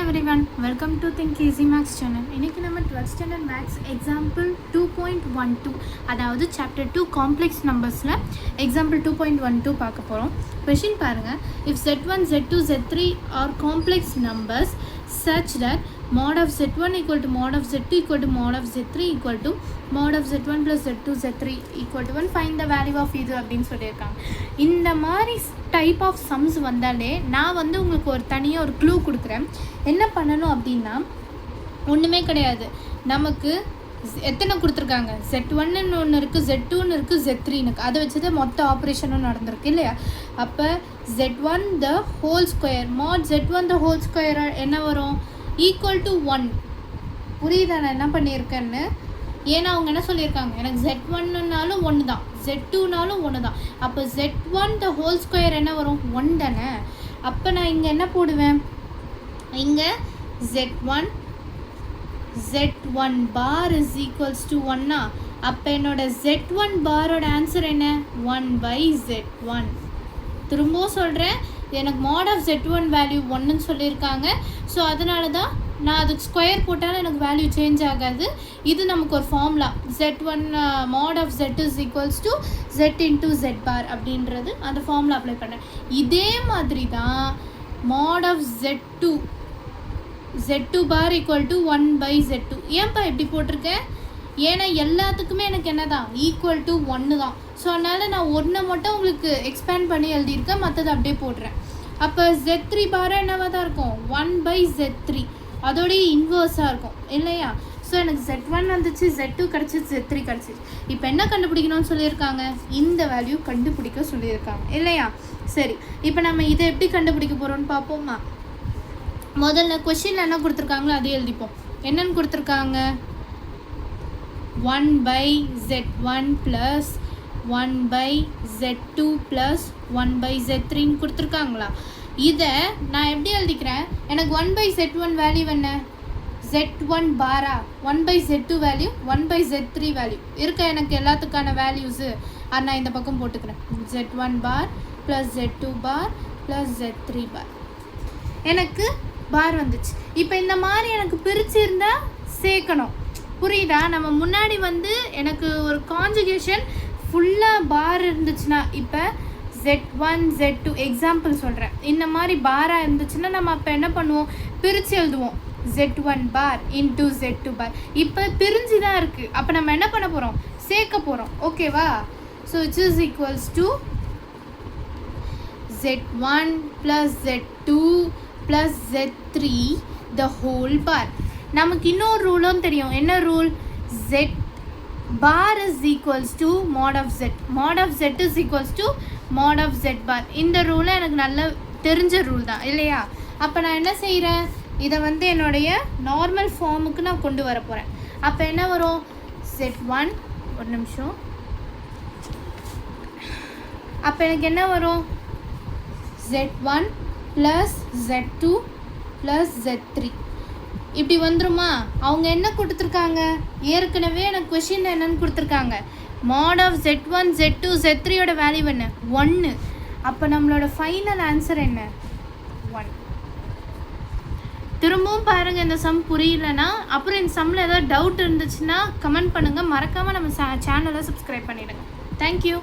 everyone, welcome to Think Easy Maths channel. இன்னைக்கு நம்ம 12th standard maths example 2.12 அதாவது chapter 2 complex numbersல example 2.12 பார்க்க போறோம். question பாருங்க. If z1 z2 z3 are complex numbers such that mod of z1 equal to mod of z2 equal to mod of z3 equal to mod of z1 plus z2 z3 equal to 1, find the value of இது அப்படின்னு சொல்லியிருக்காங்க. இந்த மாதிரி type of sums வந்தாலே நான் உங்களுக்கு ஒரு தனியாக ஒரு க்ளூ கொடுக்குறேன். என்ன பண்ணணும் அப்படின்னா ஒன்றுமே கிடையாது, நமக்கு எத்தனை கொடுத்துருக்காங்க, z1ன்னு ஒன்று இருக்குது, z2ன்னு இருக்குது, z3ன்னு இருக்குது, அதை வச்சு தான் மொத்த ஆப்ரேஷனும் நடந்திருக்கு இல்லையா. அப்போ z1 the whole square mod z1 the whole square என்ன வரும், ஈக்குவல் டு 1. புரியுதா நான் என்ன பண்ணியிருக்கேன்னு? ஏன்னா அவங்க என்ன சொல்லியிருக்காங்க, எனக்கு z1னாலும் ஒன்று தான், z2னாலும் ஒன்று தான். அப்போ z1 the whole square என்ன வரும், 1 தானே. அப்போ நான் இங்கே என்ன போடுவேன், இங்கே z1 bar is equals to 1. அப்போ என்னோட z1 பாரோட ஆன்சர் என்ன, 1/z1. திரும்பவும் சொல்கிறேன், எனக்கு mod of z1 வேல்யூ 1ன்னு சொல்லியிருக்காங்க. ஸோ அதனால தான் நான் அதுக்கு ஸ்கொயர் போட்டாலும் எனக்கு வேல்யூ சேஞ்ச் ஆகாது. இது நமக்கு ஒரு formula, z1 mod of z is equals to z into z bar அப்படின்றது அந்த ஃபார்முலா அப்ளை பண்ணேன். இதே மாதிரி தான் mod of z2 bar equal to 1/z2. ஏன்ப்பா இப்படி போட்டிருக்கேன், ஏன்னா எல்லாத்துக்குமே எனக்கு என்ன தான், ஈக்குவல் டு 1 தான். ஸோ அதனால் நான் ஒன்றை மட்டும் உங்களுக்கு எக்ஸ்பேண்ட் பண்ணி எழுதியிருக்கேன், மற்றது அப்படியே போடுறேன். அப்போ z3 பார் என்னவாக தான் இருக்கும், 1/z3, அதோடைய இன்வர்ஸாக இருக்கும் இல்லையா. ஸோ எனக்கு z1 வந்துச்சு, z2 கிடச்சிச்சு, z3 கிடச்சிச்சு. இப்போ என்ன கண்டுபிடிக்கணும்னு சொல்லியிருக்காங்க, இந்த வேல்யூ கண்டுபிடிக்க சொல்லியிருக்காங்க இல்லையா. சரி, இப்போ நம்ம இதை எப்படி கண்டுபிடிக்க போகிறோம்னு பார்ப்போமா. முதல்ல கொஷினில் என்ன கொடுத்துருக்காங்களோ அதே எழுதிப்போம். என்னென்னு கொடுத்துருக்காங்க, 1/z1 ப்ளஸ் 1/z2 ப்ளஸ் 1/z3ன்னு கொடுத்துருக்காங்களா. இதை நான் எப்படி எழுதிக்கிறேன், எனக்கு 1/z1 வேல்யூ என்ன, z1 பாரா, 1/z2 வேல்யூ, 1/z3 வேல்யூ இருக்க எனக்கு எல்லாத்துக்கான வேல்யூஸு. அது நான் இந்த பக்கம் போட்டுக்கிறேன், z1 bar plus z2 bar plus z3 பார். எனக்கு பார் வந்துச்சு. இப்போ இந்த மாதிரி எனக்கு பிரிச்சிருந்தா சேர்க்கணும், புரியுதா. நம்ம முன்னாடி எனக்கு ஒரு கான்ஜுகேஷன் ஃபுல்லாக பார் இருந்துச்சுன்னா, இப்போ z1 z2 எக்ஸாம்பிள் சொல்கிறேன், இந்த மாதிரி பாராக இருந்துச்சுன்னா நம்ம அப்போ என்ன பண்ணுவோம், பிரித்து எழுதுவோம், z1 பார் இன்ட்டு z2 பார். இப்போ பிரிஞ்சு தான் இருக்குது, அப்போ நம்ம என்ன பண்ண போகிறோம், சேர்க்க போகிறோம், ஓகேவா. So it's is equals to z1 plus z2 plus z3 the whole bar. நமக்கு இன்னொரு ரூலும் தெரியும், என்ன rule, z bar is equals to mod of z, mod of z is equals to mod of z bar. இந்த ரூலை எனக்கு நல்ல தெரிஞ்ச ரூல் தான் இல்லையா. அப்போ நான் என்ன செய்கிறேன், இதை என்னுடைய நார்மல் ஃபார்முக்கு நான் கொண்டு வர போகிறேன். அப்போ என்ன வரும், z1, ஒரு நிமிஷம், அப்போ எனக்கு என்ன வரும், z1 plus z2 plus z3 இப்படி வந்துருமா. அவங்க என்ன கொடுத்துருக்காங்க, ஏற்கனவே எனக்கு கொஷின் என்னன்னு கொடுத்துருக்காங்க, mod of z1 z2 z3யோட value என்ன, 1. அப்போ நம்மளோட ஃபைனல் ஆன்சர் என்ன, 1. திரும்பவும் பாருங்கள், இந்த சம் புரியலன்னா அப்புறம் இந்த சம்மில் ஏதாவது டவுட் இருந்துச்சுன்னா கமெண்ட் பண்ணுங்கள். மறக்காமல் நம்ம சேனலை சப்ஸ்கிரைப் பண்ணிவிடுங்க. தேங்க்யூ.